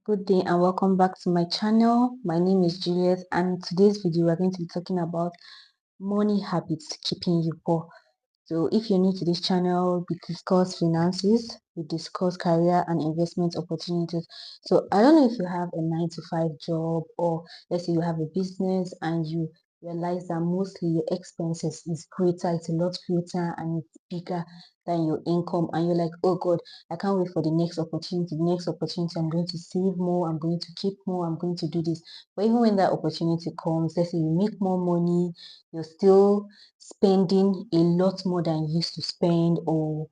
Good day and welcome back to my channel. My name is Juliet, and today's video we're going to be talking about money habits keeping you poor. So if you're new to this channel, we discuss finances, we discuss career and investment opportunities. So I don't know if you have a 9 to 5 job, or let's say you have a business and you realize that mostly your expenses is greater, it's a lot greater and it's bigger than your income, and you're like, oh God, I can't wait for the next opportunity. I'm going to save more, I'm going to keep more, I'm going to do this. But even when that opportunity comes, let's say you make more money, you're still spending a lot more than you used to spend, or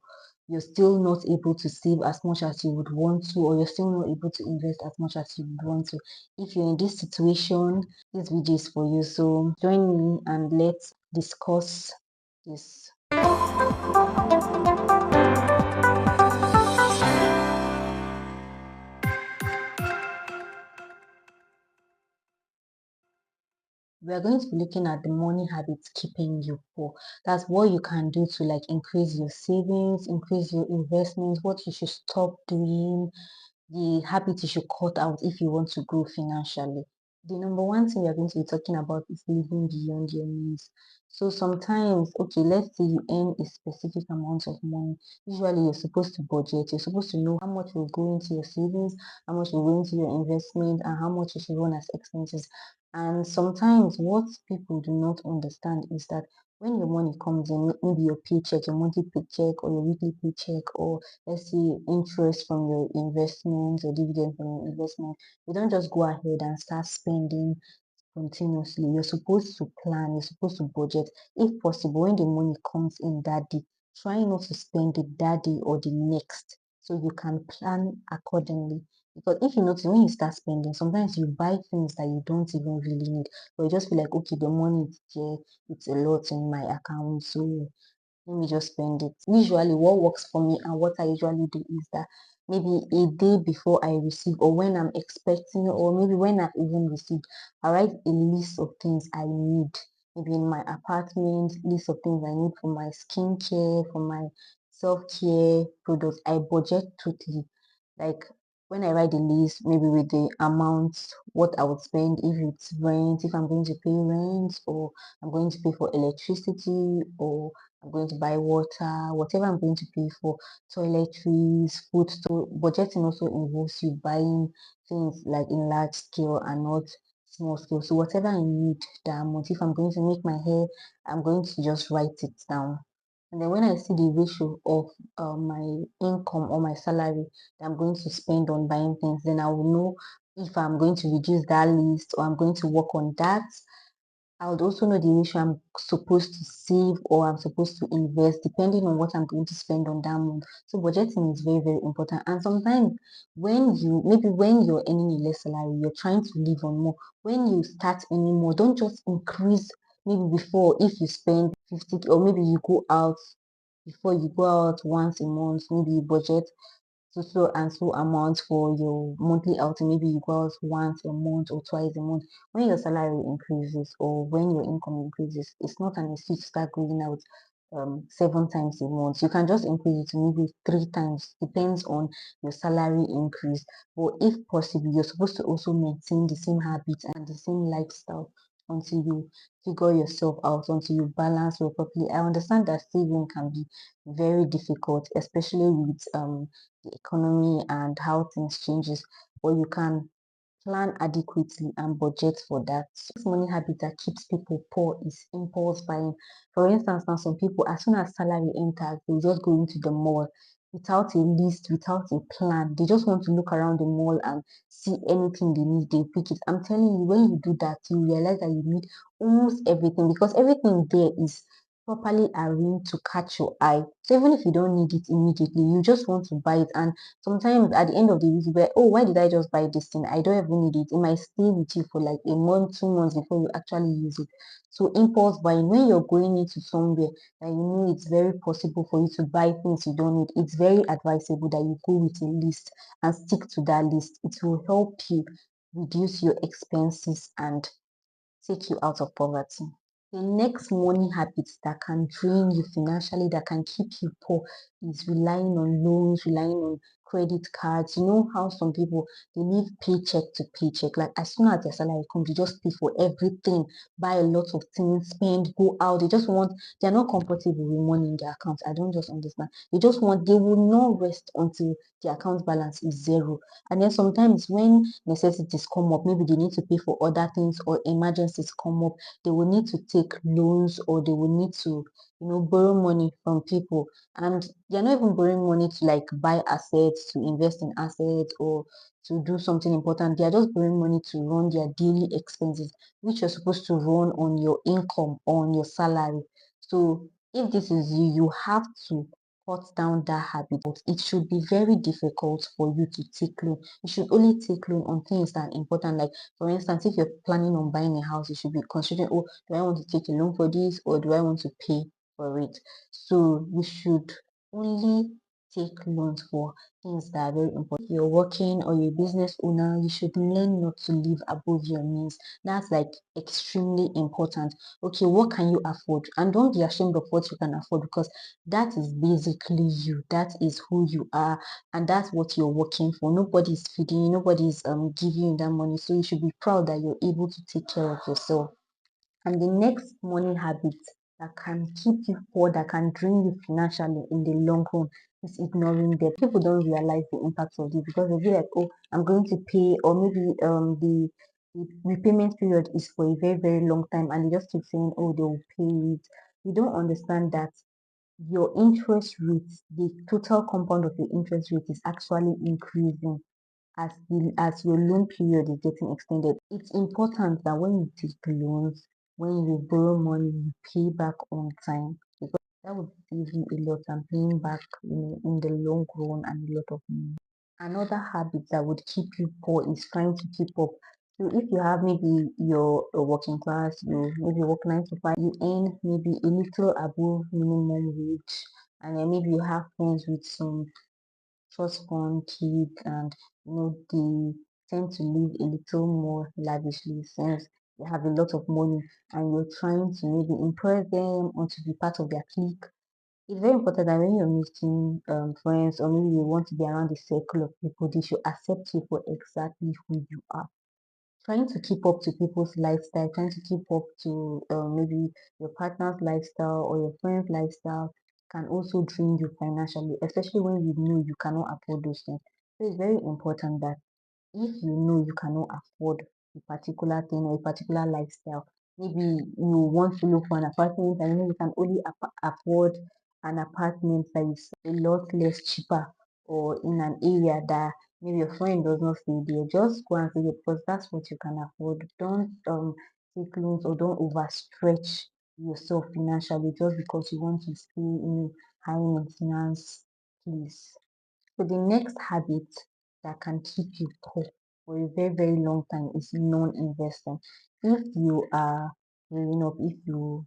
you're still not able to save as much as you would want to, or you're still not able to invest as much as you would want to. If you're in this situation, this video is for you. So join me and let's discuss this. We are going to be looking at the money habits keeping you poor. That's what you can do to like increase your savings, increase your investments, what you should stop doing, the habits you should cut out if you want to grow financially. The number one thing we are going to be talking about is living beyond your means. So sometimes, okay, let's say you earn a specific amount of money. Usually you're supposed to budget. You're supposed to know how much will go into your savings, how much will go into your investment, and how much you should run as expenses. And sometimes what people do not understand is that when your money comes in, maybe your paycheck, your monthly paycheck or your weekly paycheck, or let's say interest from your investments or dividend from your investment, you don't just go ahead and start spending continuously. You're supposed to plan, you're supposed to budget. If possible, when the money comes in that day, try not to spend it that day or the next, so you can plan accordingly. Because if you notice, when you start spending, sometimes you buy things that you don't even really need, but you just feel like, okay, the money is there, it's a lot in my account, so let me just spend it. Usually what works for me and what I usually do is that maybe a day before I receive, or when I'm expecting, or maybe when I've even received, I write a list of things I need. Maybe in my apartment, list of things I need for my skincare, for my self-care products. I budget totally. Like when I write the list, maybe with the amounts, what I would spend, if it's rent, if I'm going to pay rent, or I'm going to pay for electricity, or I'm going to buy water, whatever I'm going to pay for, toiletries, food store. Budgeting also involves you buying things like in large scale and not small scale. So whatever I need that month, if I'm going to make my hair, I'm going to just write it down. And then when I see the ratio of my income or my salary that I'm going to spend on buying things, then I will know if I'm going to reduce that list or I'm going to work on that. I would also know the ratio I'm supposed to save or I'm supposed to invest depending on what I'm going to spend on that month. So budgeting is very, very important. And sometimes when you're earning a less salary, you're trying to live on more. When you start earning more, don't just increase. Maybe before, if you spend 50, or maybe you go out before you go out once a month, maybe you budget so and so amount for your monthly outing. Maybe you go out once a month or twice a month. When your salary increases or when your income increases, it's not an excuse to start going out 7 times a month. You can just increase it to maybe 3 times, depends on your salary increase. But if possible, you're supposed to also maintain the same habits and the same lifestyle until you figure yourself out, until you balance well properly. I understand that saving can be very difficult, especially with the economy and how things changes, but you can plan adequately and budget for that. This money habit that keeps people poor is impulse buying. For instance, now some people, as soon as salary enters, they just go into the mall without a list, without a plan. They just want to look around the mall and see anything they need, they pick it. I'm telling you, when you do that, you realize that you need almost everything, because everything there is properly arranged to catch your eye. So even if you don't need it immediately, you just want to buy it. And sometimes at the end of the week, you'll be like, oh, why did I just buy this thing? I don't even need it. It might stay with you for like a month, 2 months before you actually use it. So impulse buying, when you're going into somewhere that you know it's very possible for you to buy things you don't need, it's very advisable that you go with a list and stick to that list. It will help you reduce your expenses and take you out of poverty. The next money habit that can drain you financially, that can keep you poor, is relying on loans, relying on credit cards. You know how some people, they live paycheck to paycheck. Like as soon as their salary comes, they just pay for everything, buy a lot of things, spend, go out. They just want, they're not comfortable with money in their account. I don't just understand. They just want, they will not rest until the account balance is zero. And then sometimes when necessities come up, maybe they need to pay for other things or emergencies come up, they will need to take loans or they will need to, borrow money from people. And they're not even borrowing money to like buy assets, to invest in assets, or to do something important. They are just borrowing money to run their daily expenses, which you're supposed to run on your income, on your salary. So if this is you, you have to cut down that habit. It should be very difficult for you to take loan. You should only take loan on things that are important. Like for instance, if you're planning on buying a house, you should be considering, oh, do I want to take a loan for this or do I want to pay for it? So you should only take loans for things that are very important. If you're working or you're a business owner, you should learn not to live above your means. That's like extremely important. Okay, what can you afford? And don't be ashamed of what you can afford, because that is basically you. That is who you are, and that's what you're working for. Nobody's feeding you, nobody's giving you that money. So you should be proud that you're able to take care of yourself. And the next money habit that can keep you poor, that can drain you financially in the long run, is ignoring debt. People don't realize the impact of this because they'll be like, oh, I'm going to pay, or maybe the repayment period is for a very, very long time, and they just keep saying, oh, they will pay it. You don't understand that your interest rate, the total compound of your interest rate, is actually increasing as your loan period is getting extended. It's important that when you take loans, when you borrow money, you pay back on time, because that would save you a lot and paying back in the long run and a lot of money. Another habit that would keep you poor is trying to keep up. So if you have maybe you're a working class, you maybe work 9 to 5, you earn maybe a little above minimum wage, and then maybe you have friends with some trust fund kids, and they tend to live a little more lavishly since they have a lot of money, and you're trying to maybe impress them or to be part of their clique. It's very important that when you're meeting friends, or maybe you want to be around a circle of people, they should accept you for exactly who you are. Trying to keep up to people's lifestyle, trying to keep up to maybe your partner's lifestyle or your friend's lifestyle, can also drain you financially, especially when you know you cannot afford those things. So it's very important that if you know you cannot afford a particular thing or a particular lifestyle, maybe you want to look for an apartment and you can only afford an apartment that is a lot less cheaper, or in an area that maybe your friend does not stay there, just go and stay there because that's what you can afford. Don't take loans or don't overstretch yourself financially just because you want to stay in high maintenance place. So the next habit that can keep you poor for a very, very long time is non-investing. If you are growing up, if you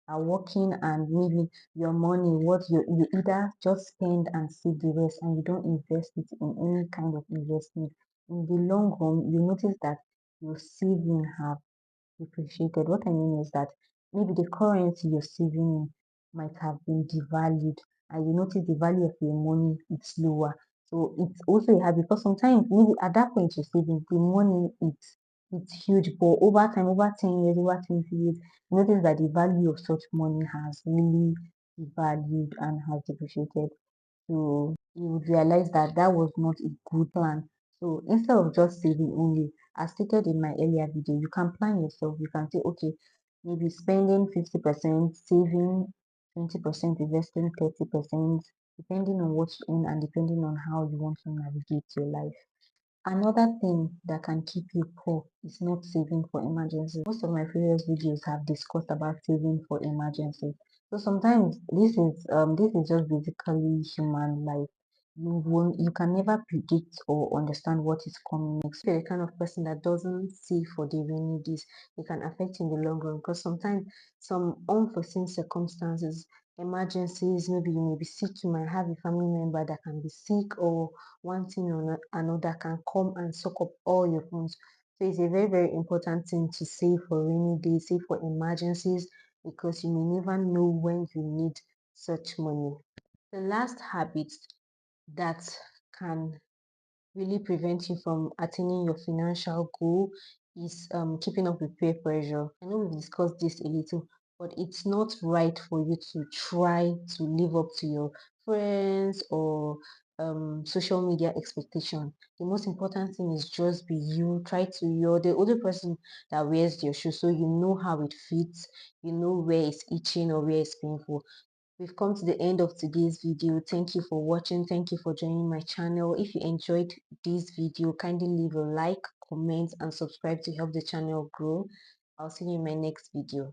are working and maybe your money, what you either just spend and save the rest, and you don't invest it in any kind of investment, in the long run, you notice that your saving have depreciated. What I mean is that maybe the currency you're saving in might have been devalued, and you notice the value of your money is lower. So it's also a habit, because sometimes maybe at that point you're saving the money, it's huge, but over time, over 10 years, over 20 years, you notice that the value of such money has really devalued and has depreciated. So you would realize that that was not a good plan. So instead of just saving only, as stated in my earlier video, you can plan yourself. You can say, okay, maybe spending 50%, saving 20%, investing 30%, depending on what you earn and depending on how you want to navigate your life. Another thing that can keep you poor is not saving for emergencies. Most of my previous videos have discussed about saving for emergencies. So sometimes this is just basically human life. You can never predict or understand what is coming next. If you're the kind of person that doesn't save for the rainy days, it can affect you in the long run, because sometimes some unforeseen circumstances, emergencies, maybe you may be sick, you might have a family member that can be sick, or one thing or another can come and suck up all your funds. So it's a very, very important thing to save for rainy days, save for emergencies, because you may never know when you need such money. The last habit that can really prevent you from attaining your financial goal is keeping up with peer pressure. I know we've discussed this a little, but it's not right for you to try to live up to your friends or social media expectation. The most important thing is just be you. Try to, you're the other person that wears your shoe, so you know how it fits, you know where it's itching or where it's painful. We've come to the end of today's video. Thank you for watching. Thank you for joining my channel. If you enjoyed this video, kindly leave a like, comment, and subscribe to help the channel grow. I'll see you in my next video.